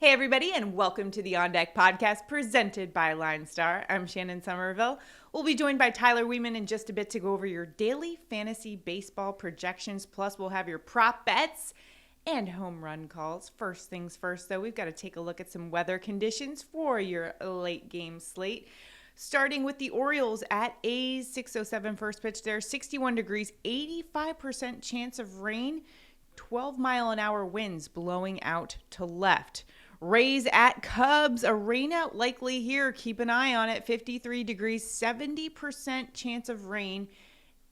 Hey everybody, and welcome to the On Deck podcast presented by LineStar. I'm Shannon Sommerville. We'll be joined by Tyler Wiemann in just a bit to go over your daily fantasy baseball projections. Plus, we'll have your prop bets and home run calls. First things first, though, we've got to take a look at some weather conditions for your late game slate. Starting with the Orioles at A's 6:07 first pitch there, 61 degrees, 85% chance of rain, 12-mile-an-hour winds blowing out to left. Rays at Cubs, a rainout likely here. Keep an eye on it. 53 degrees, 70% chance of rain.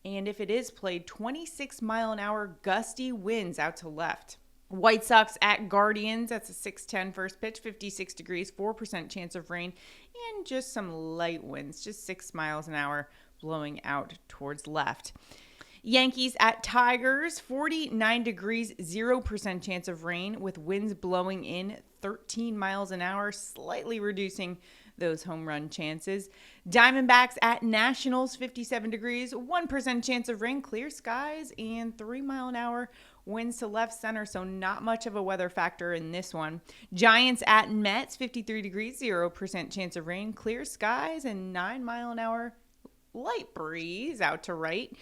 And if it is played, 26-mile-an-hour gusty winds out to left. White Sox at Guardians, that's a 6:10 first pitch, 56 degrees, 4% chance of rain, and just some light winds, just 6 miles an hour blowing out towards left. Yankees at Tigers, 49 degrees, 0% chance of rain with winds blowing in 13 miles an hour, slightly reducing those home run chances. Diamondbacks at Nationals, 57 degrees, 1% chance of rain, clear skies, and 3-mile-an-hour winds to left center, so not much of a weather factor in this one. Giants at Mets, 53 degrees, 0% chance of rain, clear skies, and 9-mile-an-hour light breeze out to right.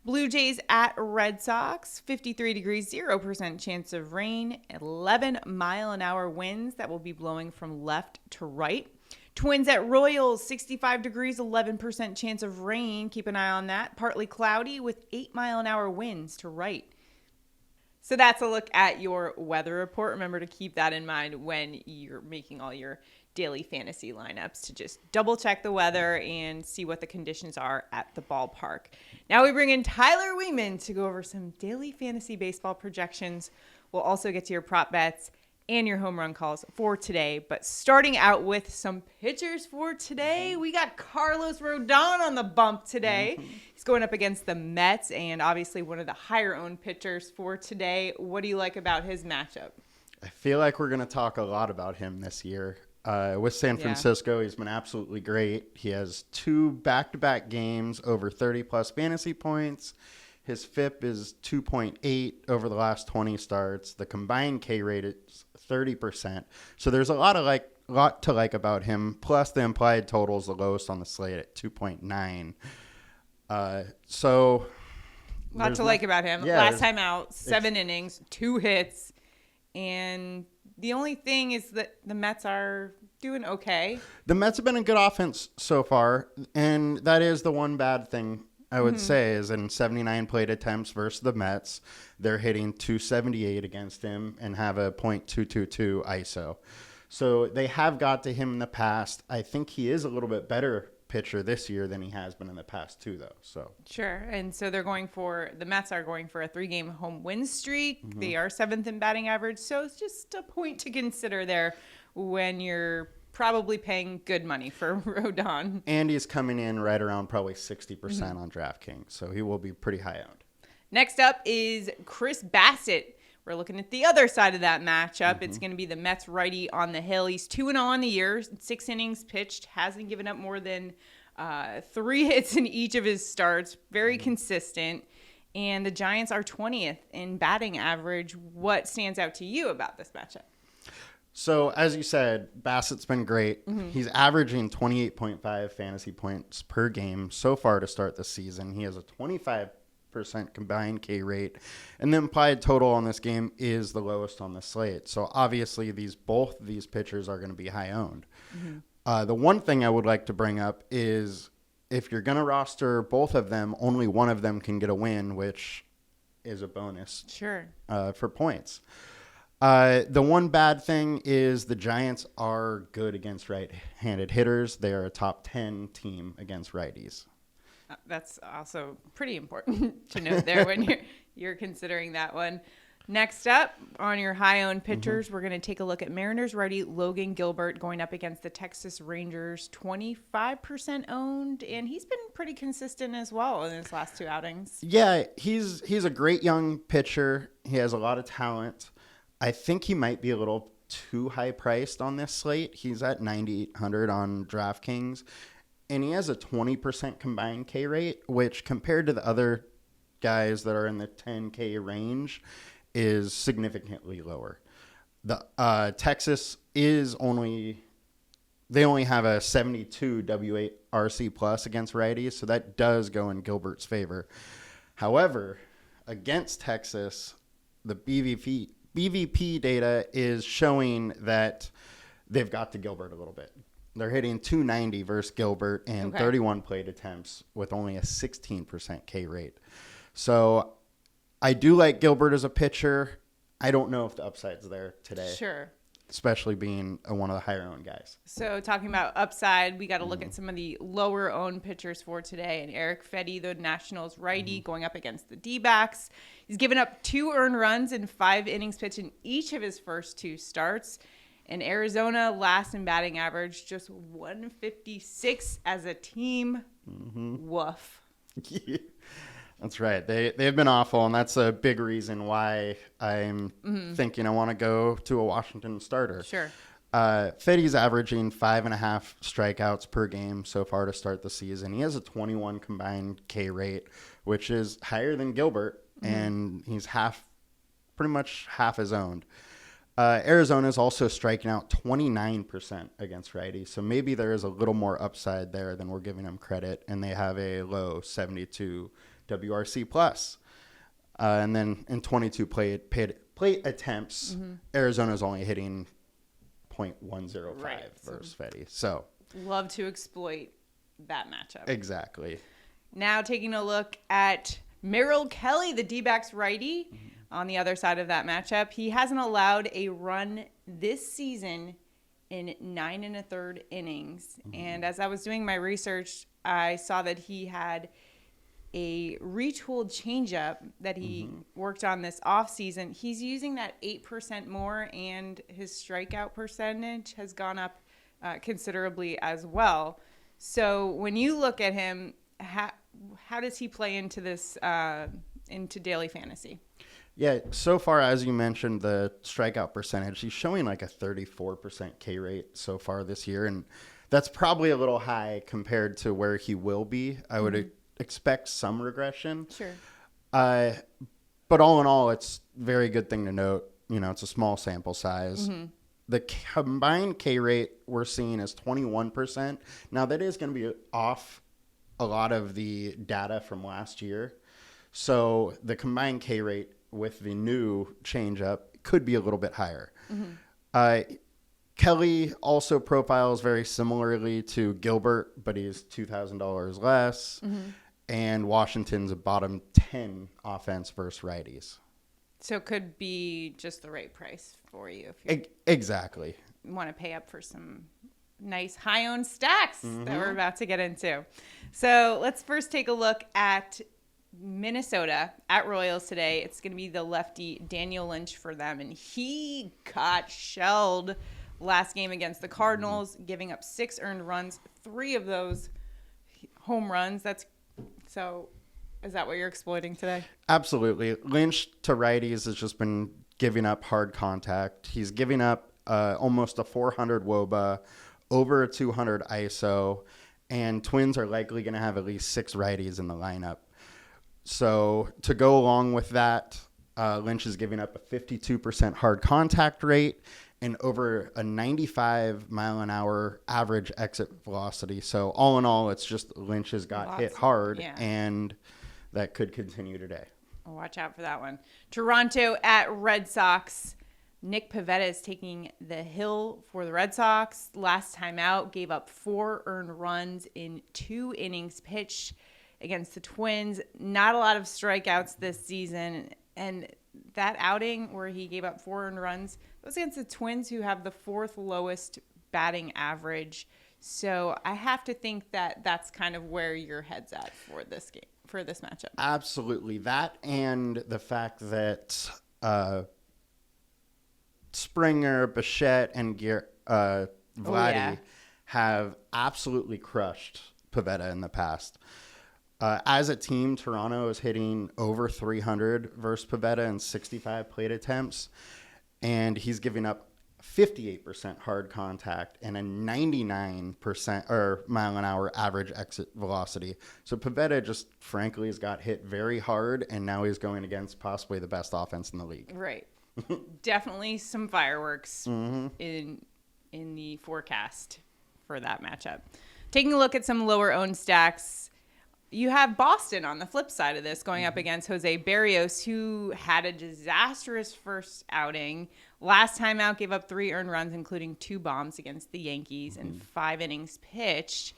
Blue Jays at Red Sox, 53 degrees, 0% chance of rain, 11-mile-an-hour winds that will be blowing from left to right. Twins at Royals, 65 degrees, 11% chance of rain. Keep an eye on that. Partly cloudy with 8-mile-an-hour winds to right. So that's a look at your weather report. Remember to keep that in mind when you're making all your daily fantasy lineups, to just double check the weather and see what the conditions are at the ballpark. Now we bring in Tyler Wiemann to go over some daily fantasy baseball projections. We'll also get to your prop bets and your home run calls for today. But starting out with some pitchers for today, we got Carlos Rodon on the bump today. He's going up against the Mets, and obviously one of the higher-owned pitchers for today. What do you like about his matchup? I feel like we're going to talk a lot about him this year. With San Francisco, he's been absolutely great. He has 2 back-to-back games over 30-plus fantasy points. His FIP is 2.8 over the last 20 starts. The combined K rate is 30%. So there's a lot to like about him. Plus, the implied total is the lowest on the slate at 2.9. Lot to like about him. Yeah, last time out, 7 innings, 2 hits, and the only thing is that the Mets are doing okay. The Mets have been a good offense so far, and that is the one bad thing I would say is in 79 plate attempts versus the Mets, they're hitting 278 against him and have a .222 ISO. So they have got to him in the past. I think he is a little bit better pitcher this year than he has been in the past too, though. So sure. And so the Mets are going for a 3-game home win streak. They are 7th in batting average. So it's just a point to consider there when you're probably paying good money for Rodon. And he's coming in right around probably 60% on DraftKings. So he will be pretty high owned. Next up is Chris Bassett. We're looking at the other side of that matchup. It's going to be the Mets righty on the hill. He's 2-0 on the year, 6 innings pitched, hasn't given up more than 3 hits in each of his starts. Very consistent. And the Giants are 20th in batting average. What stands out to you about this matchup? So, as you said, Bassett's been great. He's averaging 28.5 fantasy points per game so far to start the season. He has a 25% combined K rate, and the implied total on this game is the lowest on the slate. So obviously both of these pitchers are going to be high owned. The one thing I would like to bring up is if you're going to roster both of them, only one of them can get a win, which is a bonus for points. The one bad thing is the Giants are good against right-handed hitters. They are a top 10 team against righties. That's also pretty important to note there when you're considering that one. Next up on your high-owned pitchers, we're going to take a look at Mariners righty Logan Gilbert going up against the Texas Rangers, 25% owned, and he's been pretty consistent as well in his last 2 outings. Yeah, he's a great young pitcher. He has a lot of talent. I think he might be a little too high priced on this slate. He's at 9,800 on DraftKings, and he has a 20% combined K rate, which compared to the other guys that are in the 10K range is significantly lower. The Texas is only have a 72 WRC plus against righties, so that does go in Gilbert's favor. However, against Texas, the BVP data is showing that they've got to Gilbert a little bit. They're hitting 290 versus Gilbert and 31 plate attempts with only a 16% K rate. So I do like Gilbert as a pitcher. I don't know if the upside's there today. Sure. Especially being one of the higher owned guys. So talking about upside, we got to look at some of the lower owned pitchers for today. And Eric Fetty, the Nationals righty, going up against the D-backs. He's given up 2 earned runs in 5 innings pitched in each of his first 2 starts. And Arizona, last in batting average, just 156 as a team. Woof. Yeah, that's right. They've been awful, and that's a big reason why I'm thinking I want to go to a Washington starter. Sure. Fetty's averaging 5.5 strikeouts per game so far to start the season. He has a 21 combined K rate, which is higher than Gilbert, and he's pretty much half his owned. Arizona is also striking out 29% against righties, so maybe there is a little more upside there than we're giving them credit, and they have a low 72 WRC plus. And then in 22 plate attempts, Arizona is only hitting .105 versus Fetty. So love to exploit that matchup. Exactly. Now taking a look at Merrill Kelly, the D-backs righty. On the other side of that matchup, he hasn't allowed a run this season in 9 1/3 innings. And as I was doing my research, I saw that he had a retooled changeup that he worked on this offseason. He's using that 8% more, and his strikeout percentage has gone up considerably as well. So when you look at him, how does he play into this into daily fantasy? Yeah, so far, as you mentioned, the strikeout percentage, he's showing like a 34% K rate so far this year, and that's probably a little high compared to where he will be. I would expect some regression. Sure. But all in all, it's a very good thing to note. It's a small sample size. The combined K rate we're seeing is 21%. Now, that is going to be off a lot of the data from last year. So the combined K rate with the new changeup could be a little bit higher. Kelly also profiles very similarly to Gilbert, but he's $2,000 less. And Washington's a bottom 10 offense versus righties. So it could be just the right price for you if you exactly want to pay up for some nice high-owned stacks that we're about to get into. So let's first take a look at Minnesota at Royals today. It's going to be the lefty Daniel Lynch for them, and he got shelled last game against the Cardinals, giving up 6 earned runs, 3 of those home runs. So is that what you're exploiting today? Absolutely. Lynch to righties has just been giving up hard contact. He's giving up almost a 400 WOBA, over a 200 ISO, and Twins are likely going to have at least 6 righties in the lineup. So to go along with that, Lynch is giving up a 52% hard contact rate and over a 95 mile an hour average exit velocity. So all in all, it's just Lynch has got hit hard, and that could continue today. Watch out for that one. Toronto at Red Sox. Nick Pivetta is taking the hill for the Red Sox. Last time out, gave up 4 earned runs in 2 innings pitched against the Twins. Not a lot of strikeouts this season. And that outing where he gave up 4 earned runs, it was against the Twins, who have the 4th lowest batting average. So I have to think that that's kind of where your head's at for this game, for this matchup. Absolutely. That and the fact that Springer, Bassett, and Vladdy have absolutely crushed Pivetta in the past. As a team, Toronto is hitting over 300 versus Pivetta in 65 plate attempts, and he's giving up 58% hard contact and a 99% or mile an hour average exit velocity. So Pivetta just frankly has got hit very hard, and now he's going against possibly the best offense in the league. Right. definitely some fireworks in the forecast for that matchup. Taking a look at some lower owned stacks, you have Boston on the flip side of this going up against Jose Berrios, who had a disastrous first outing. Last time out, gave up 3 earned runs, including 2 bombs against the Yankees and 5 innings pitched.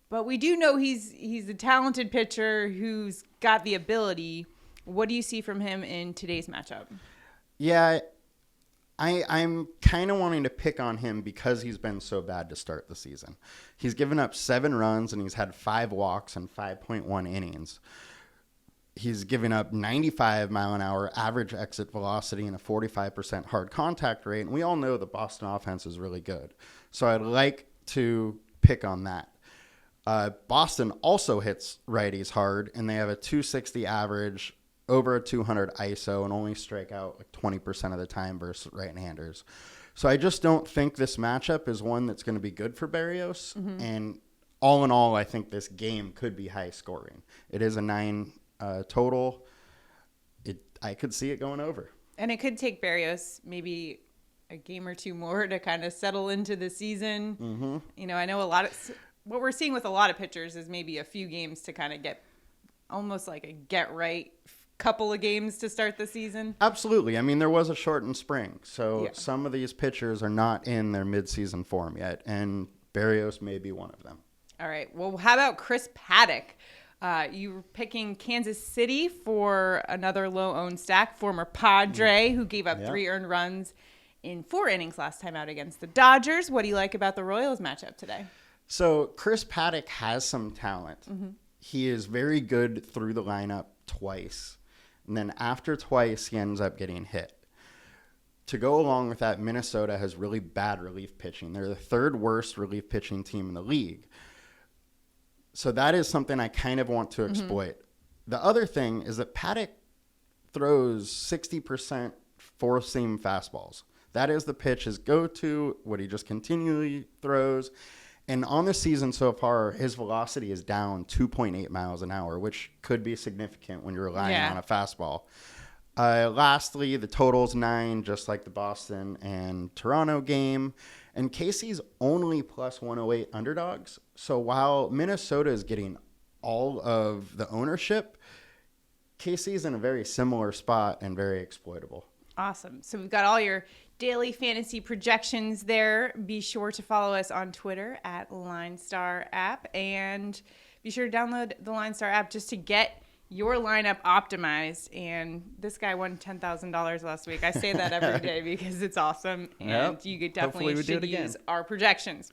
But we do know he's a talented pitcher who's got the ability. What do you see from him in today's matchup? Yeah, I'm kind of wanting to pick on him because he's been so bad to start the season. He's given up 7 runs and he's had 5 walks and 5.1 innings. He's given up 95 mile an hour average exit velocity and a 45% hard contact rate. And we all know the Boston offense is really good. So I'd like to pick on that. Boston also hits righties hard, and they have a 260 average, over a 200 ISO, and only strike out like 20% of the time versus right-handers. So I just don't think this matchup is one that's going to be good for Berrios. And all in all, I think this game could be high scoring. It is a 9 total. I could see it going over. And it could take Berrios maybe a game or 2 more to kind of settle into the season. You know, I know what we're seeing with a lot of pitchers is maybe a few games to kind of get almost like a get right couple of games to start the season. Absolutely. I mean, there was a shortened spring, so some of these pitchers are not in their midseason form yet, and Berrios may be one of them. All right. Well, how about Chris Paddock? You were picking Kansas City for another low-owned stack, former Padre, who gave up 3 earned runs in 4 innings last time out against the Dodgers. What do you like about the Royals matchup today? So Chris Paddock has some talent. He is very good through the lineup twice. And then after twice, he ends up getting hit. To go along with that, Minnesota has really bad relief pitching. They're the 3rd worst relief pitching team in the league. So that is something I kind of want to exploit. The other thing is that Paddock throws 60% four-seam fastballs. That is the pitch, his go-to, what he just continually throws. And on the season so far, his velocity is down 2.8 miles an hour, which could be significant when you're relying on a fastball. Lastly, the total's 9, just like the Boston and Toronto game. And Casey's only plus 108 underdogs. So while Minnesota is getting all of the ownership, Casey's in a very similar spot and very exploitable. Awesome. So we've got all your daily fantasy projections there. Be sure to follow us on Twitter at LineStar app, and be sure to download the LineStar app just to get your lineup optimized. And this guy won $10,000 last week. I say that every day because it's awesome, and you could definitely should use our projections.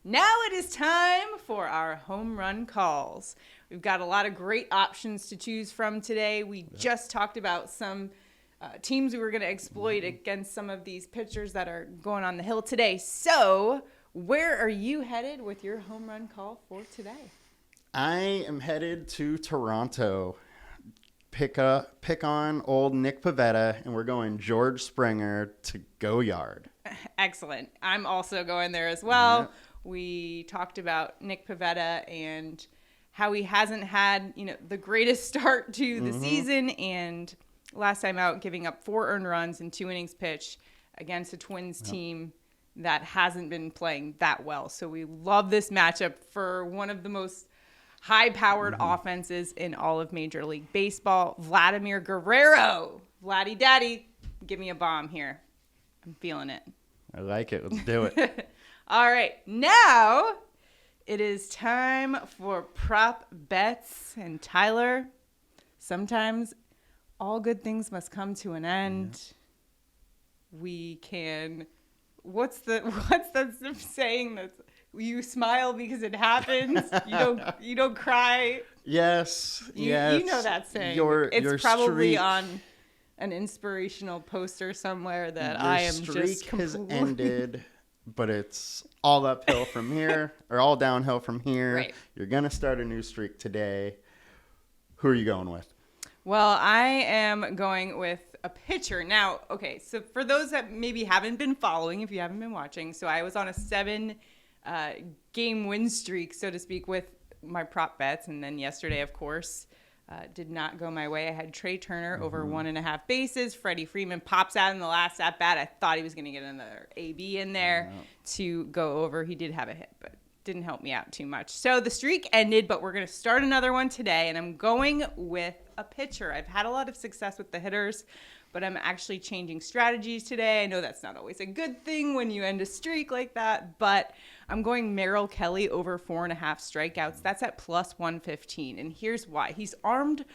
Now it is time for our home run calls. We've got a lot of great options to choose from today. We just talked about some teams we were going to exploit against some of these pitchers that are going on the hill today. So where are you headed with your home run call for today? I am headed to Toronto. Pick on old Nick Pivetta, and we're going George Springer to go yard. Excellent. I'm also going there as well. Yep. We talked about Nick Pivetta and how he hasn't had, the greatest start to the season, and last time out, giving up 4 earned runs in 2 innings pitched against a Twins team that hasn't been playing that well. So we love this matchup for one of the most high-powered offenses in all of Major League Baseball. Vladimir Guerrero. Vladdy Daddy, give me a bomb here. I'm feeling it. I like it. Let's do it. All right. Now it is time for prop bets. And Tyler, sometimes all good things must come to an end. We can. What's the saying that's you smile because it happens. You don't cry. Yes. You know that saying. It's probably on an inspirational poster somewhere that I am just has ended, but it's all uphill from here or all downhill from here. Right. You're gonna start a new streak today. Who are you going with? Well, I am going with a pitcher. Now, okay, so for those that maybe haven't been following, if you haven't been watching, so I was on a 7 game win streak, so to speak, with my prop bets. And then yesterday, of course, Did not go my way. I had Trey Turner over 1.5 bases. Freddie Freeman pops out in the last at bat. I thought he was going to get another AB in there to go over. He did have a hit, but didn't help me out too much. So the streak ended, but we're going to start another one today, and I'm going with a pitcher. I've had a lot of success with the hitters, but I'm actually changing strategies today. I know that's not always a good thing when you end a streak like that, but I'm going Merrill Kelly over 4.5 strikeouts. That's at plus 115, and here's why. He's armed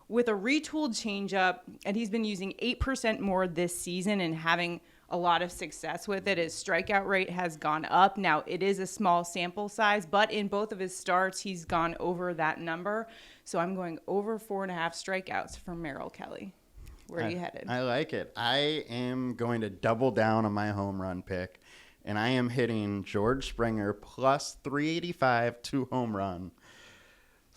with a retooled changeup, and he's been using 8% more this season and having a lot of success with it. His strikeout rate has gone up. Now, it is a small sample size, but in both of his starts, he's gone over that number. So I'm going over 4.5 strikeouts for Merrill Kelly. Where are you headed? I like it. I am going to double down on my home run pick, and I am hitting George Springer plus 385 to home run.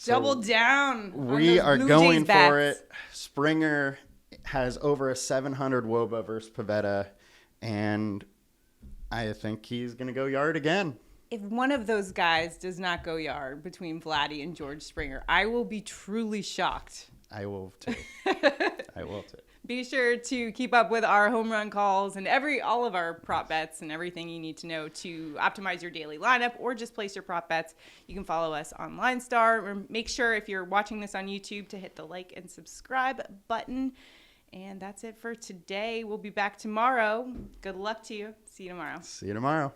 Double down. We are going for it. Springer has over a 700 WOBA versus Pavetta, and I think he's going to go yard again. If one of those guys does not go yard between Vladdy and George Springer, I will be truly shocked. I will too. I will too. Be sure to keep up with our home run calls and all of our prop bets and everything you need to know to optimize your daily lineup or just place your prop bets. You can follow us on LineStar. Make sure if you're watching this on YouTube to hit the like and subscribe button. And that's it for today. We'll be back tomorrow. Good luck to you. See you tomorrow. See you tomorrow.